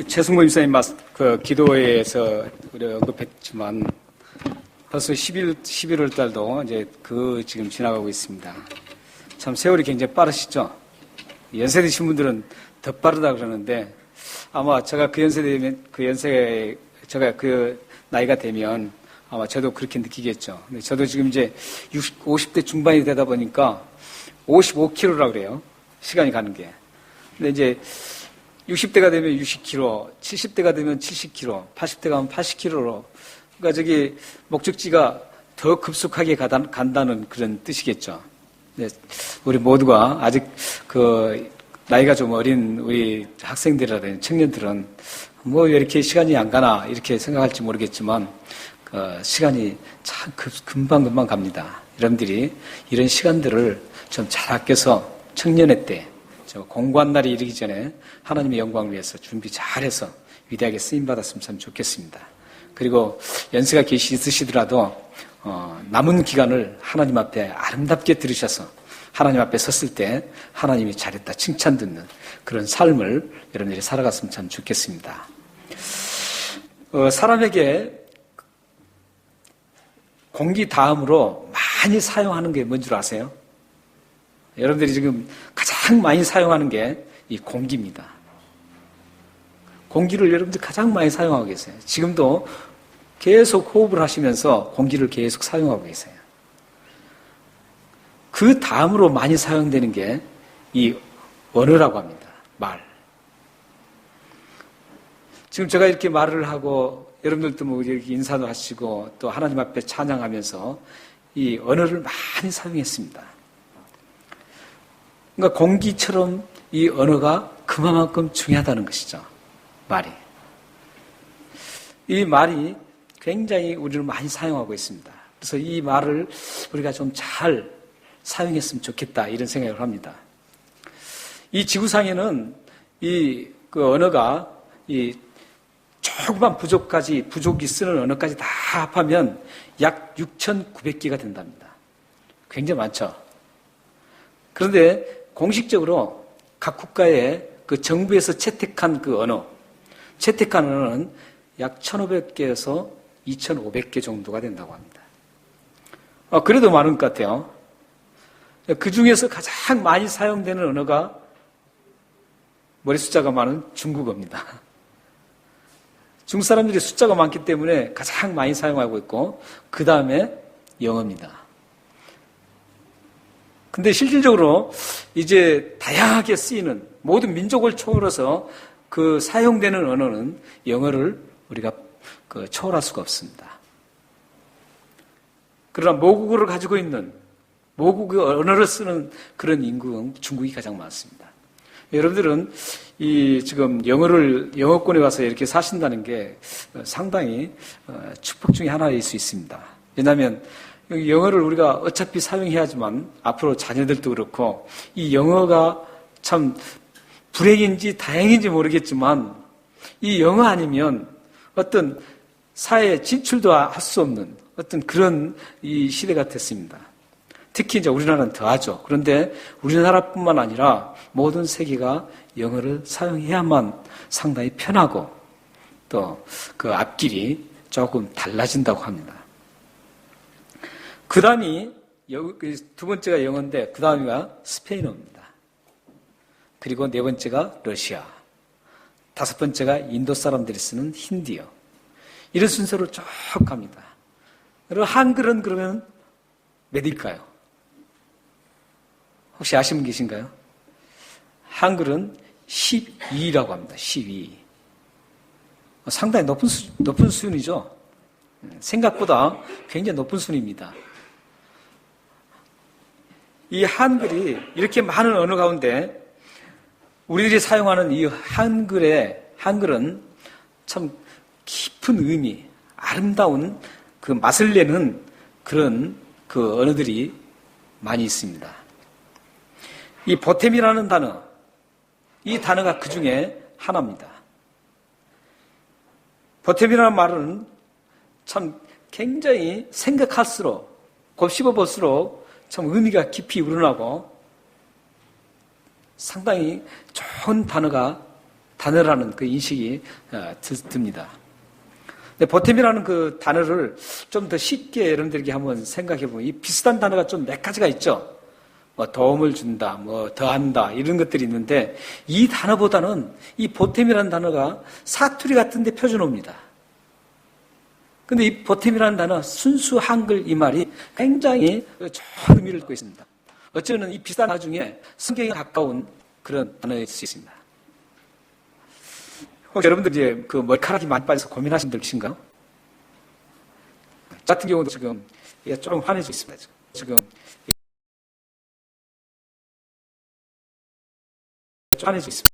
최승모 집사님 그 기도회에서 우리 언급했지만 벌써 11월 달도 이제 지금 지나가고 있습니다. 참 세월이 굉장히 빠르시죠? 연세 드신 분들은 더 빠르다 그러는데 아마 제가 제가 그 나이가 되면 아마 저도 그렇게 느끼겠죠. 근데 저도 지금 이제 50대 중반이 되다 보니까 55km라 그래요. 시간이 가는 게. 근데 이제 60대가 되면 60km, 70대가 되면 70km, 80대가 하면 80km로. 그러니까 저기 목적지가 더 급속하게 간다는 그런 뜻이겠죠. 네, 우리 모두가 아직 나이가 좀 어린 우리 학생들이라든지 청년들은 뭐 왜 이렇게 시간이 안 가나 이렇게 생각할지 모르겠지만 시간이 참 금방금방 갑니다. 여러분들이 이런 시간들을 좀 잘 아껴서 청년의 때 공고한 날이 이르기 전에 하나님의 영광을 위해서 준비 잘해서 위대하게 쓰임받았으면 참 좋겠습니다. 그리고 연세가 있으시더라도 남은 기간을 하나님 앞에 아름답게 들으셔서 하나님 앞에 섰을 때 하나님이 잘했다 칭찬 듣는 그런 삶을 여러분들이 살아갔으면 참 좋겠습니다. 사람에게 공기 다음으로 많이 사용하는 게 뭔 줄 아세요? 여러분들이 지금 가장 많이 사용하는 게 이 공기입니다. 공기를 여러분들이 가장 많이 사용하고 계세요. 지금도 계속 호흡을 하시면서 공기를 계속 사용하고 계세요. 그 다음으로 많이 사용되는 게 이 언어라고 합니다. 말. 지금 제가 이렇게 말을 하고 여러분들도 뭐 이렇게 인사도 하시고 또 하나님 앞에 찬양하면서 이 언어를 많이 사용했습니다. 그러니까 공기처럼 이 언어가 그만큼 중요하다는 것이죠. 말이. 이 말이 굉장히 우리를 많이 사용하고 있습니다. 그래서 이 말을 우리가 좀 잘 사용했으면 좋겠다 이런 생각을 합니다. 이 지구상에는 그 언어가 이 조그만 부족이 쓰는 언어까지 다 합하면 약 6,900개가 된답니다. 굉장히 많죠. 그런데 공식적으로 각 국가의 그 정부에서 채택한 언어는 약 1,500개에서 2,500개 정도가 된다고 합니다. 그래도 많은 것 같아요. 그 중에서 가장 많이 사용되는 언어가 머리 숫자가 많은 중국어입니다. 중국 사람들이 숫자가 많기 때문에 가장 많이 사용하고 있고 그 다음에 영어입니다. 근데 실질적으로 이제 다양하게 쓰이는 모든 민족을 초월해서 그 사용되는 언어는 영어를 우리가 초월할 수가 없습니다. 그러나 모국어를 가지고 있는 모국의 언어를 쓰는 그런 인구는 중국이 가장 많습니다. 여러분들은 지금 영어권에 와서 이렇게 사신다는 게 상당히 축복 중에 하나일 수 있습니다. 왜냐하면 영어를 우리가 어차피 사용해야지만 앞으로 자녀들도 그렇고 이 영어가 참 불행인지 다행인지 모르겠지만 이 영어 아니면 어떤 사회에 진출도 할 수 없는 어떤 그런 이 시대가 됐습니다. 특히 이제 우리나라는 더하죠. 그런데 우리나라뿐만 아니라 모든 세계가 영어를 사용해야만 상당히 편하고 또 그 앞길이 조금 달라진다고 합니다. 그 다음이 두 번째가 영어인데 그 다음이가 스페인어입니다. 그리고 네 번째가 러시아, 다섯 번째가 인도 사람들이 쓰는 힌디어. 이런 순서로 쭉 갑니다. 그리고 한글은 그러면 몇일까요? 혹시 아시는 분 계신가요? 한글은 12라고 합니다. 12. 상당히 높은 수준이죠. 생각보다 굉장히 높은 수준입니다. 이 한글이 이렇게 많은 언어 가운데 우리들이 사용하는 이 한글은 참 깊은 의미, 아름다운 그 맛을 내는 그런 그 언어들이 많이 있습니다. 이 보탬이라는 단어, 이 단어가 그 중에 하나입니다. 보탬이라는 말은 참 굉장히 생각할수록, 곱씹어 볼수록 참 의미가 깊이 우러나고 상당히 좋은 단어가 단어라는 그 인식이 듭니다. 근데 보탬이라는 그 단어를 좀 더 쉽게 여러분들에게 한번 생각해 보면 이 비슷한 단어가 좀 몇 가지가 있죠. 뭐 도움을 준다, 뭐 더한다 이런 것들이 있는데 이 단어보다는 이 보탬이라는 단어가 사투리 같은 데 표준어입니다. 근데 이 보탬이라는 단어 순수 한글 이 말이 굉장히 좋은 의미를 갖고 있습니다. 어쩌면 이 비슷한 단어 중에 성경에 가까운 그런 단어일 수 있습니다. 혹시 여러분들 이제 그 머리카락이 많이 빠져서 고민하신 분들 계신가요? 저 같은 경우도 지금 조금 화내고 있습니다. 지금 화내고 있습니다.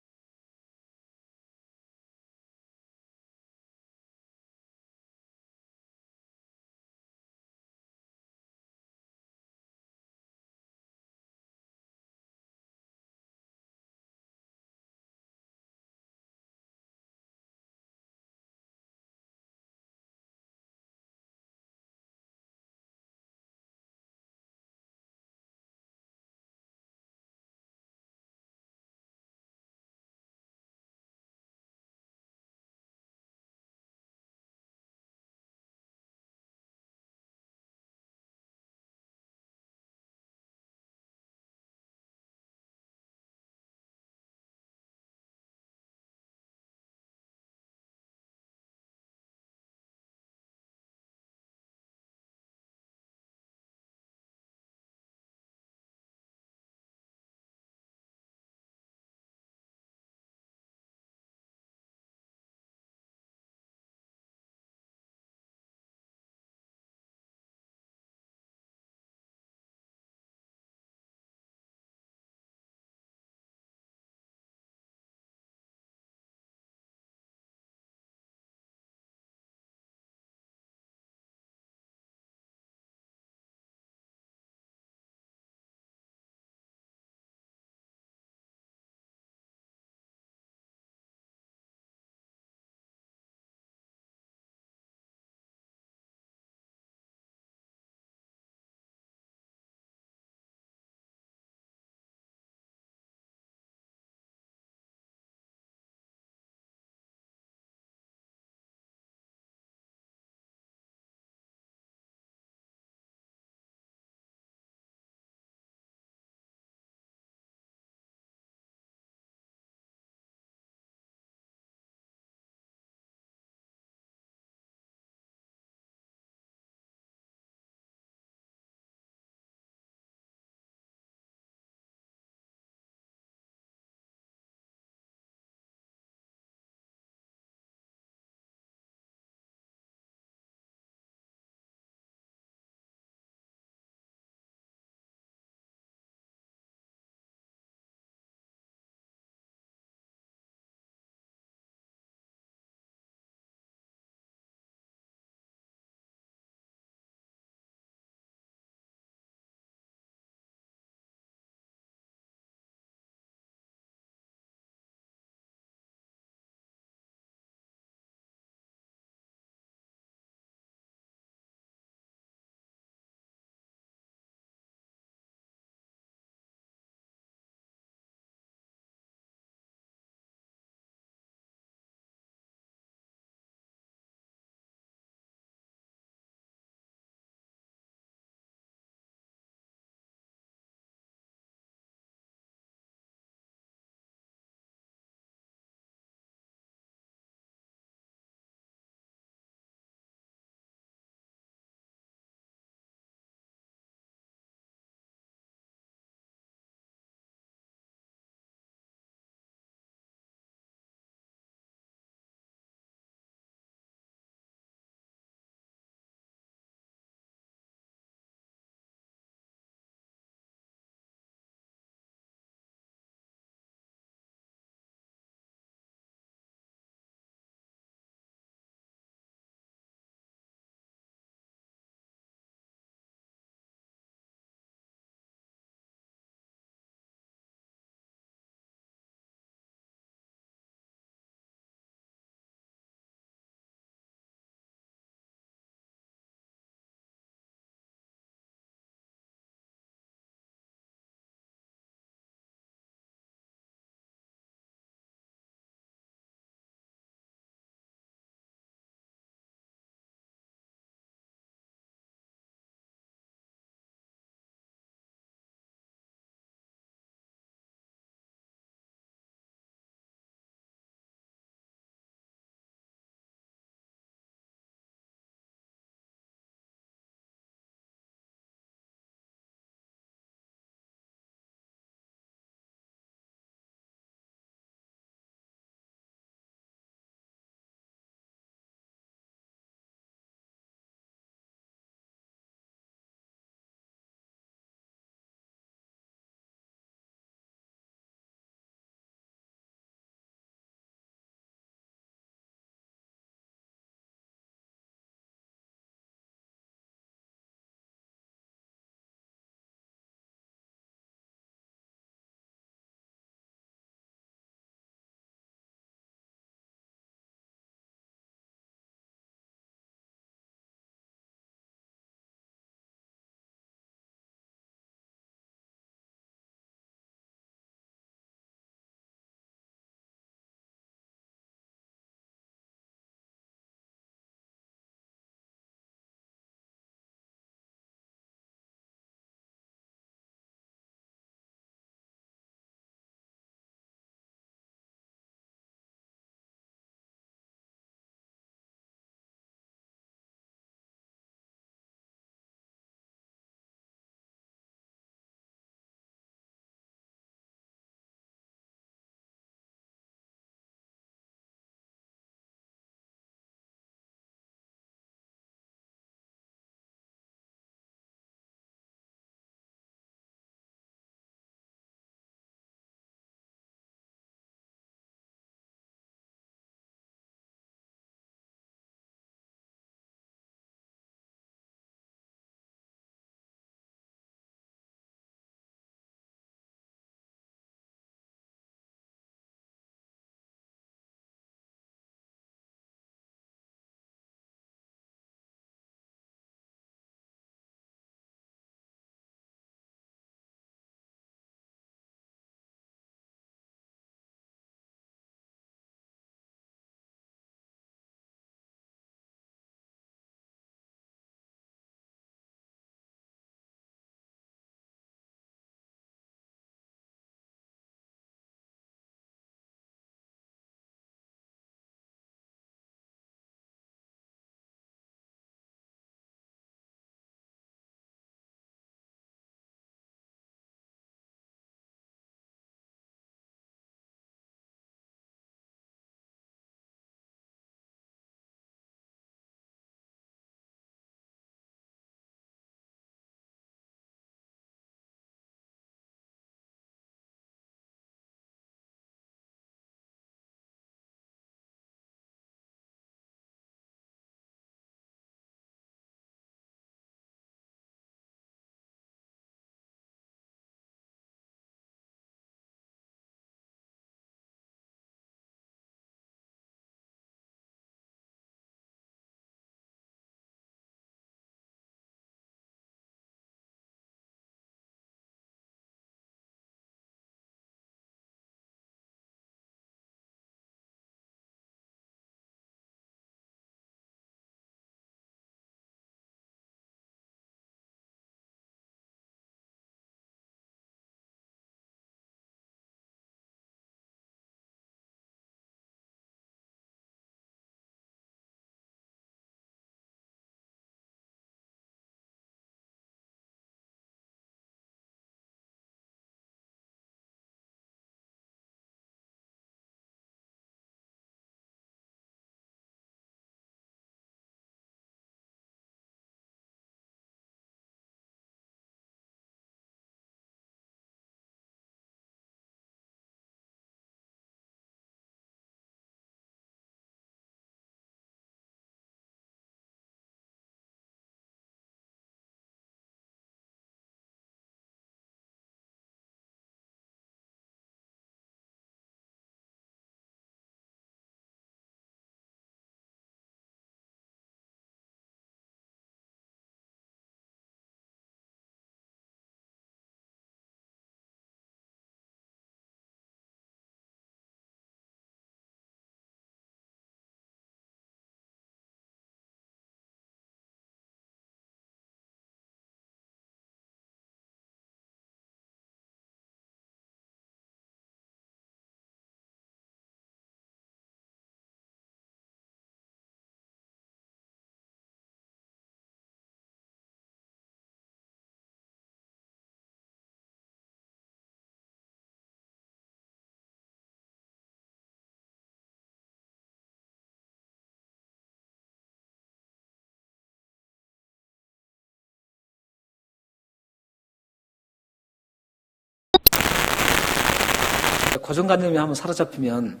고정관념이 한번 사로잡히면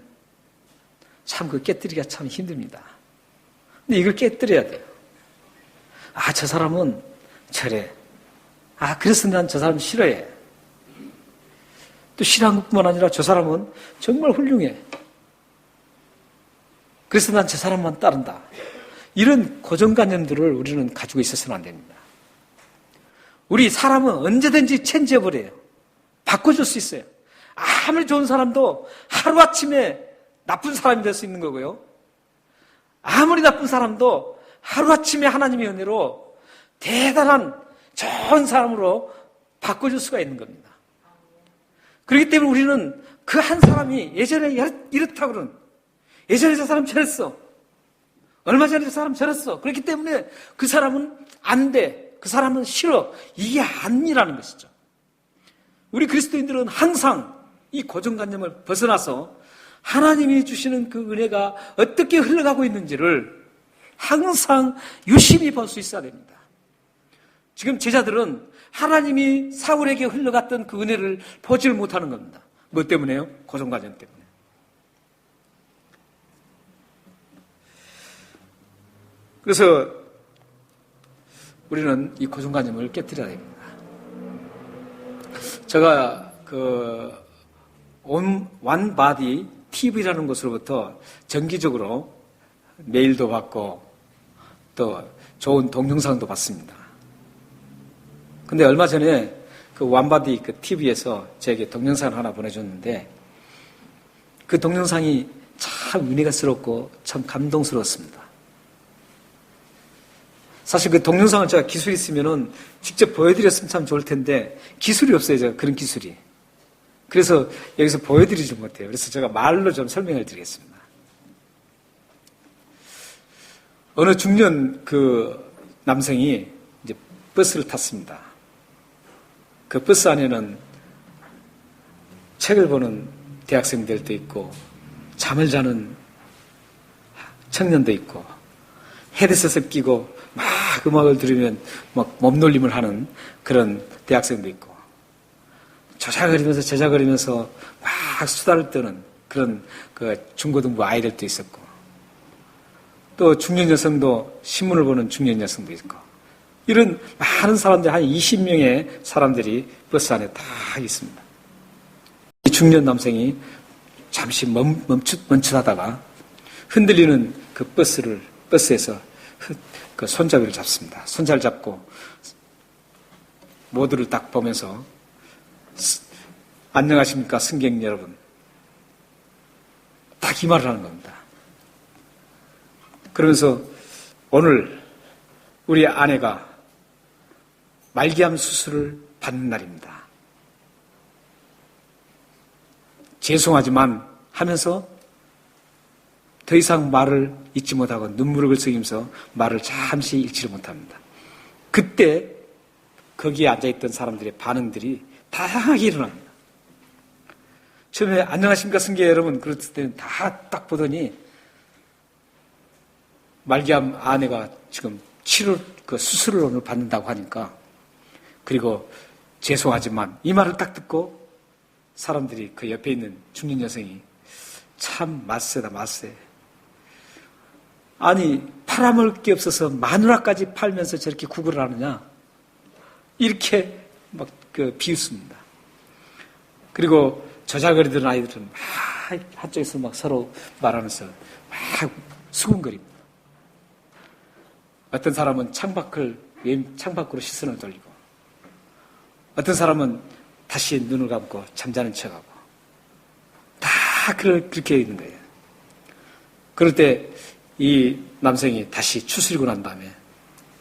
참 그 깨뜨리기가 참 힘듭니다. 근데 이걸 깨뜨려야 돼요. 아, 저 사람은 저래. 아, 그래서 난 저 사람 싫어해. 또 싫어한 것뿐만 아니라 저 사람은 정말 훌륭해. 그래서 난 저 사람만 따른다. 이런 고정관념들을 우리는 가지고 있어서는 안 됩니다. 우리 사람은 언제든지 체인지해버려요. 바꿔줄 수 있어요. 아무리 좋은 사람도 하루아침에 나쁜 사람이 될 수 있는 거고요. 아무리 나쁜 사람도 하루아침에 하나님의 은혜로 대단한 좋은 사람으로 바꿔줄 수가 있는 겁니다. 그렇기 때문에 우리는 그 한 사람이 예전에 이렇다고 그러는, 예전에 저 사람 저랬어. 얼마 전에 저 사람 저랬어. 그렇기 때문에 그 사람은 안 돼. 그 사람은 싫어. 이게 아니라는 것이죠. 우리 그리스도인들은 항상 이 고정관념을 벗어나서 하나님이 주시는 그 은혜가 어떻게 흘러가고 있는지를 항상 유심히 볼 수 있어야 됩니다. 지금 제자들은 하나님이 사울에게 흘러갔던 그 은혜를 보지를 못하는 겁니다. 뭐 때문에요? 고정관념 때문에. 그래서 우리는 이 고정관념을 깨뜨려야 됩니다. 제가 원바디 TV라는 곳으로부터 정기적으로 메일도 받고 또 좋은 동영상도 받습니다. 근데 얼마 전에 그 원바디 그 TV에서 제게 동영상을 하나 보내줬는데 그 동영상이 참 은혜가스럽고 참 감동스러웠습니다. 사실 그 동영상을 제가 기술이 있으면은 직접 보여드렸으면 참 좋을 텐데 기술이 없어요, 제가 그런 기술이. 그래서 여기서 보여드리지 못해요. 그래서 제가 말로 좀 설명을 드리겠습니다. 어느 중년 그 남성이 이제 버스를 탔습니다. 그 버스 안에는 책을 보는 대학생들도 있고 잠을 자는 청년도 있고 헤드셋을 끼고 막 음악을 들으면 막 몸놀림을 하는 그런 대학생도 있고 저작거리면서 저작거리면서 막 수다를 떠는 그런 그 중고등부 아이들도 있었고 또 중년 여성도 신문을 보는 중년 여성도 있고 이런 많은 사람들 한 20명의 사람들이 버스 안에 다 있습니다. 이 중년 남성이 잠시 멈칫하다가 흔들리는 그 버스에서 그 손잡이를 잡습니다. 손자를 잡고 모두를 딱 보면서 안녕하십니까 승객 여러분. 딱 이 말을 하는 겁니다. 그러면서 오늘 우리 아내가 말기암 수술을 받는 날입니다. 죄송하지만 하면서 더 이상 말을 잊지 못하고 눈물을 글썽이면서 말을 잠시 잃지를 못합니다. 그때 거기에 앉아있던 사람들의 반응들이 다양하게 일어납니다. 처음에 안녕하십니까 승객 여러분 그랬을 때는 다 딱 보더니 말기암 아내가 지금 그 수술을 오늘 받는다고 하니까 그리고 죄송하지만 이 말을 딱 듣고 사람들이 그 옆에 있는 중년 여성이 참 맞세다 맞세. 아니 팔아먹을 게 없어서 마누라까지 팔면서 저렇게 구걸을 하느냐 이렇게 막 비웃습니다. 그리고 저작거리던 아이들은 막 한쪽에서 막 서로 말하면서 막 수군거립니다. 어떤 사람은 창밖으로 시선을 돌리고 어떤 사람은 다시 눈을 감고 잠자는 척하고 다 그렇게 있는 거예요. 그럴 때 이 남성이 다시 추스리고 난 다음에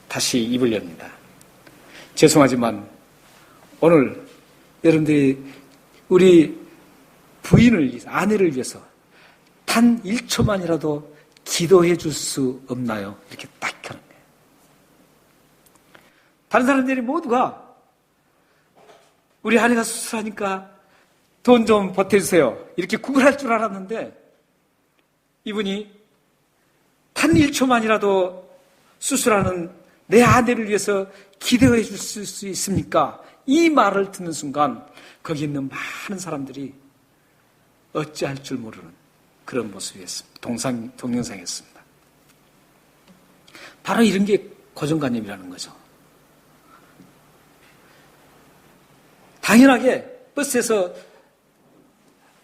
다시 입을 엽니다. 죄송하지만 오늘 여러분들이 우리 아내를 위해서 단 1초만이라도 기도해 줄 수 없나요? 이렇게 딱 하는 거예요. 다른 사람들이 모두가 우리 아내가 수술하니까 돈 좀 보태주세요. 이렇게 구걸할 줄 알았는데 이분이 단 1초만이라도 수술하는 내 아내를 위해서 기도해 줄 수 있습니까? 이 말을 듣는 순간 거기 있는 많은 사람들이 어찌할 줄 모르는 그런 모습이었습니다. 동영상이었습니다. 바로 이런 게 고정관념이라는 거죠. 당연하게 버스에서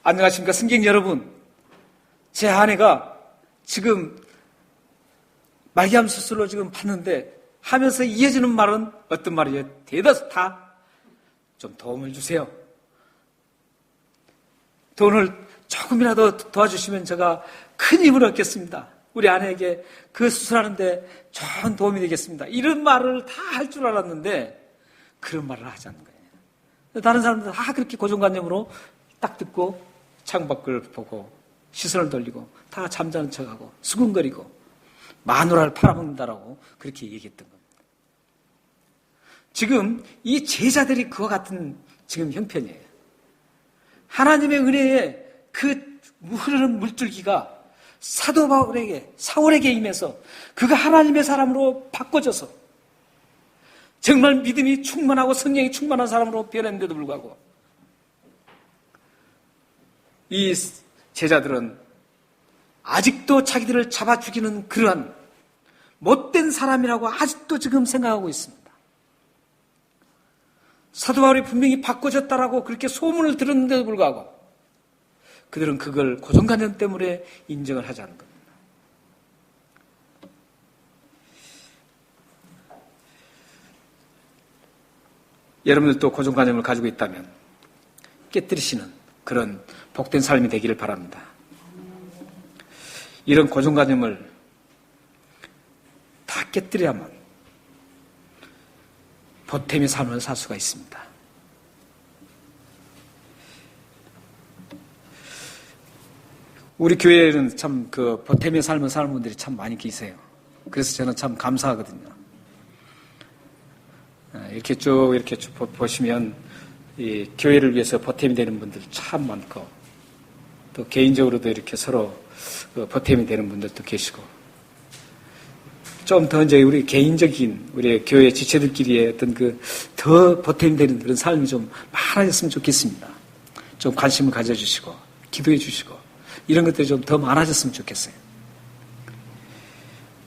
안녕하십니까 승객 여러분, 제 아내가 지금 말기암 수술로 지금 봤는데 하면서 이어지는 말은 어떤 말이에요? 대다수 다 좀 도움을 주세요. 돈을 조금이라도 도와주시면 제가 큰 힘을 얻겠습니다. 우리 아내에게 그 수술하는데 좋은 도움이 되겠습니다. 이런 말을 다 할 줄 알았는데 그런 말을 하지 않는 거예요. 다른 사람들 다 그렇게 고정관념으로 딱 듣고 창밖을 보고 시선을 돌리고 다 잠자는 척하고 수근거리고 마누라를 팔아먹는다라고 그렇게 얘기했던 겁니다. 지금 이 제자들이 그와 같은 지금 형편이에요. 하나님의 은혜에 그 흐르는 물줄기가 사도 바울에게, 사울에게 임해서 그가 하나님의 사람으로 바꿔져서 정말 믿음이 충만하고 성령이 충만한 사람으로 변했는데도 불구하고 이 제자들은 아직도 자기들을 잡아 죽이는 그러한 못된 사람이라고 아직도 지금 생각하고 있습니다. 사도 바울이 분명히 바꿔졌다라고 그렇게 소문을 들었는데도 불구하고 그들은 그걸 고정관념 때문에 인정을 하지 않는 겁니다. 여러분들도 고정관념을 가지고 있다면 깨뜨리시는 그런 복된 삶이 되기를 바랍니다. 이런 고정관념을 다 깨뜨려야만 보탬의 삶을 살 수가 있습니다. 우리 교회에는 참 그 보탬의 삶을 사는 분들이 참 많이 계세요. 그래서 저는 참 감사하거든요. 이렇게 쭉 보시면 이 교회를 위해서 보탬이 되는 분들 참 많고 또 개인적으로도 이렇게 서로 보탬이 되는 분들도 계시고 좀 더 이제 우리 개인적인 우리 교회 지체들끼리의 어떤 그 더 보탬이 되는 그런 삶이 좀 많아졌으면 좋겠습니다. 좀 관심을 가져주시고 기도해 주시고 이런 것들이 좀 더 많아졌으면 좋겠어요.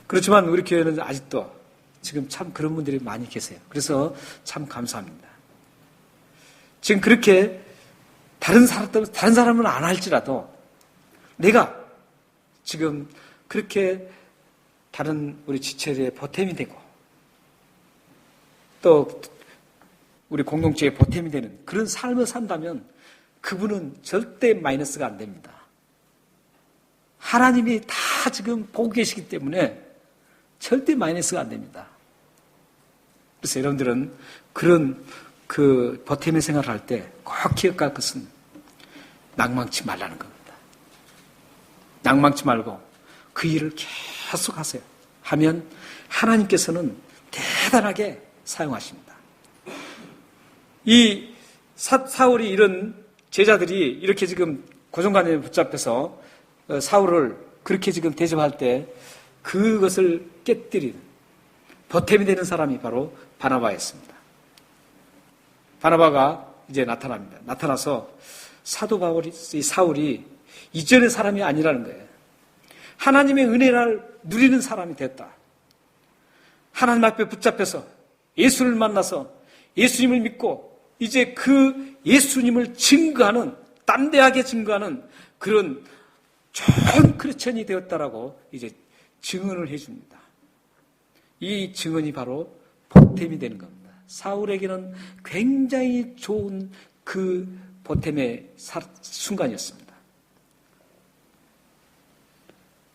그렇지만 우리 교회는 아직도 지금 참 그런 분들이 많이 계세요. 그래서 참 감사합니다. 지금 그렇게 다른 사람은 안 할지라도 내가 지금 그렇게 다른 우리 지체들의 보탬이 되고 또 우리 공동체의 보탬이 되는 그런 삶을 산다면 그분은 절대 마이너스가 안 됩니다. 하나님이 다 지금 보고 계시기 때문에 절대 마이너스가 안 됩니다. 그래서 여러분들은 그런 그 보탬의 생활을 할 때 꼭 기억할 것은 낭망치 말라는 겁니다. 낭망치 말고 그 일을 계속 하세요. 하면 하나님께서는 대단하게 사용하십니다. 이 사울이 이런 제자들이 이렇게 지금 고정관념에 붙잡혀서 사울을 그렇게 지금 대접할 때 그것을 깨뜨리는 보탬이 되는 사람이 바로 바나바였습니다. 바나바가 이제 나타납니다. 나타나서 사도 바울이, 사울이 이전의 사람이 아니라는 거예요. 하나님의 은혜를 누리는 사람이 됐다. 하나님 앞에 붙잡혀서 예수를 만나서 예수님을 믿고 이제 그 예수님을 증거하는, 담대하게 증거하는 그런 좋은 크리스천이 되었다라고 이제 증언을 해줍니다. 이 증언이 바로 보탬이 되는 겁니다. 사울에게는 굉장히 좋은 그 보탬의 순간이었습니다.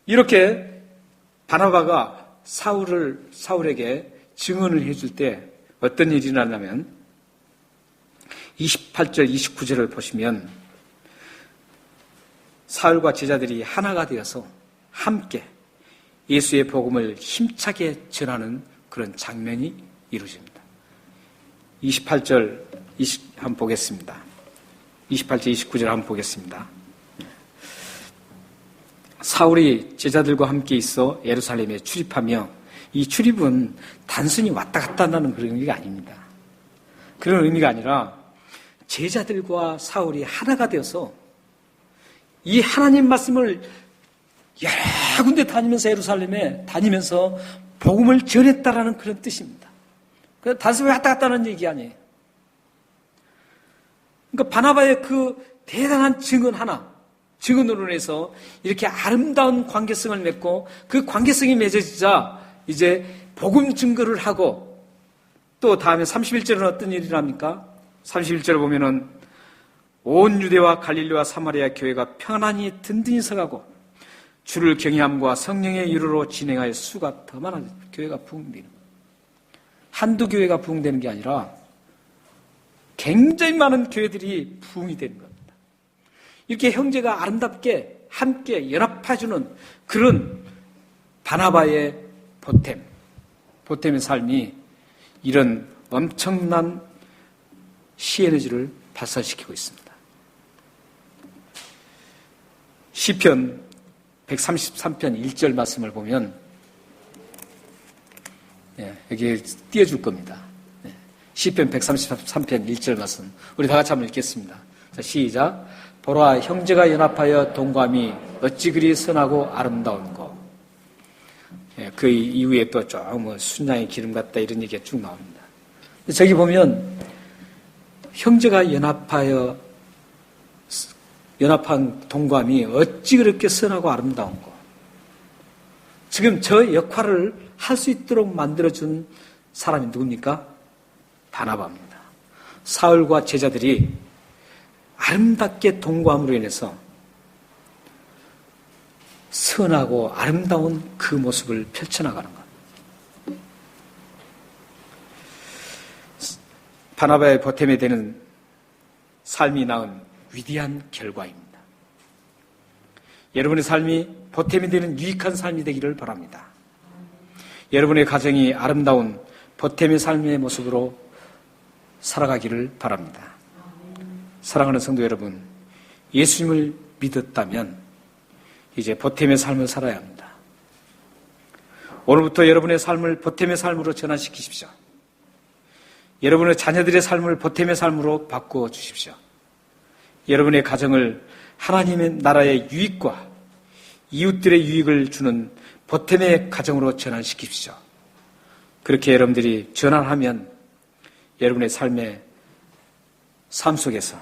이렇게 바나바가 사울에게 증언을 해줄 때 어떤 일이 일어나냐면 28절, 29절을 보시면 사울과 제자들이 하나가 되어서 함께 예수의 복음을 힘차게 전하는 그런 장면이 이루어집니다. 28절 한번 보겠습니다. 28절, 29절 한번 보겠습니다. 사울이 제자들과 함께 있어 예루살렘에 출입하며 이 출입은 단순히 왔다 갔다 한다는 그런 의미가 아닙니다. 그런 의미가 아니라 제자들과 사울이 하나가 되어서 이 하나님 말씀을 여러 군데 다니면서 예루살렘에 다니면서 복음을 전했다라는 그런 뜻입니다. 단순히 왔다 갔다 하는 얘기 아니에요. 그러니까 바나바의 그 대단한 증언으로 인해서 이렇게 아름다운 관계성을 맺고 그 관계성이 맺어지자 이제 복음 증거를 하고 또 다음에 31절은 어떤 일이랍니까? 31절을 보면은 온 유대와 갈릴리와 사마리아 교회가 편안히 든든히 서가고 주를 경외함과 성령의 이루로 진행하여 수가 더 많아져 교회가 부흥되는 거예요. 한두 교회가 부흥되는 게 아니라 굉장히 많은 교회들이 부흥이 되는 겁니다. 이렇게 형제가 아름답게 함께 연합해주는 그런 바나바의 보탬의 삶이 이런 엄청난 시에너지를 발산시키고 있습니다. 시편 133편 1절 말씀을 보면 여기 띄워줄 겁니다. 시편 133편 1절 말씀 우리 다 같이 한번 읽겠습니다. 자, 시작. 보라 형제가 연합하여 동감이 어찌 그리 선하고 아름다운고. 그 이후에 또 좀 순양의 기름 같다 이런 얘기가 쭉 나옵니다. 저기 보면 형제가 연합한 동감이 어찌 그렇게 선하고 아름다운고. 지금 저 역할을 할 수 있도록 만들어준 사람이 누굽니까? 바나바입니다. 사울과 제자들이 아름답게 동감으로 인해서 선하고 아름다운 그 모습을 펼쳐나가는 것. 바나바의 보탬이 되는 삶이 낳은 위대한 결과입니다. 여러분의 삶이 보탬이 되는 유익한 삶이 되기를 바랍니다. 여러분의 가정이 아름다운 보탬의 삶의 모습으로 살아가기를 바랍니다. 사랑하는 성도 여러분, 예수님을 믿었다면 이제 보탬의 삶을 살아야 합니다. 오늘부터 여러분의 삶을 보탬의 삶으로 전환시키십시오. 여러분의 자녀들의 삶을 보탬의 삶으로 바꾸어 주십시오. 여러분의 가정을 하나님의 나라의 유익과 이웃들의 유익을 주는 보탬의 가정으로 전환시키십시오. 그렇게 여러분들이 전환하면 여러분의 삶 속에서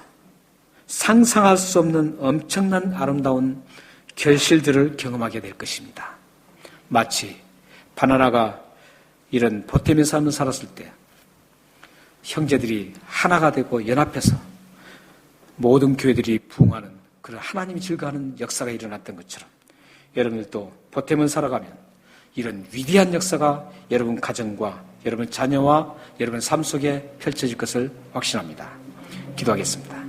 상상할 수 없는 엄청난 아름다운 결실들을 경험하게 될 것입니다. 마치 바나나가 이런 보탬의 삶을 살았을 때 형제들이 하나가 되고 연합해서 모든 교회들이 부흥하는 그런 하나님이 즐거워하는 역사가 일어났던 것처럼 여러분들도 보탬을 살아가면 이런 위대한 역사가 여러분 가정과 여러분 자녀와 여러분 삶 속에 펼쳐질 것을 확신합니다. 기도하겠습니다.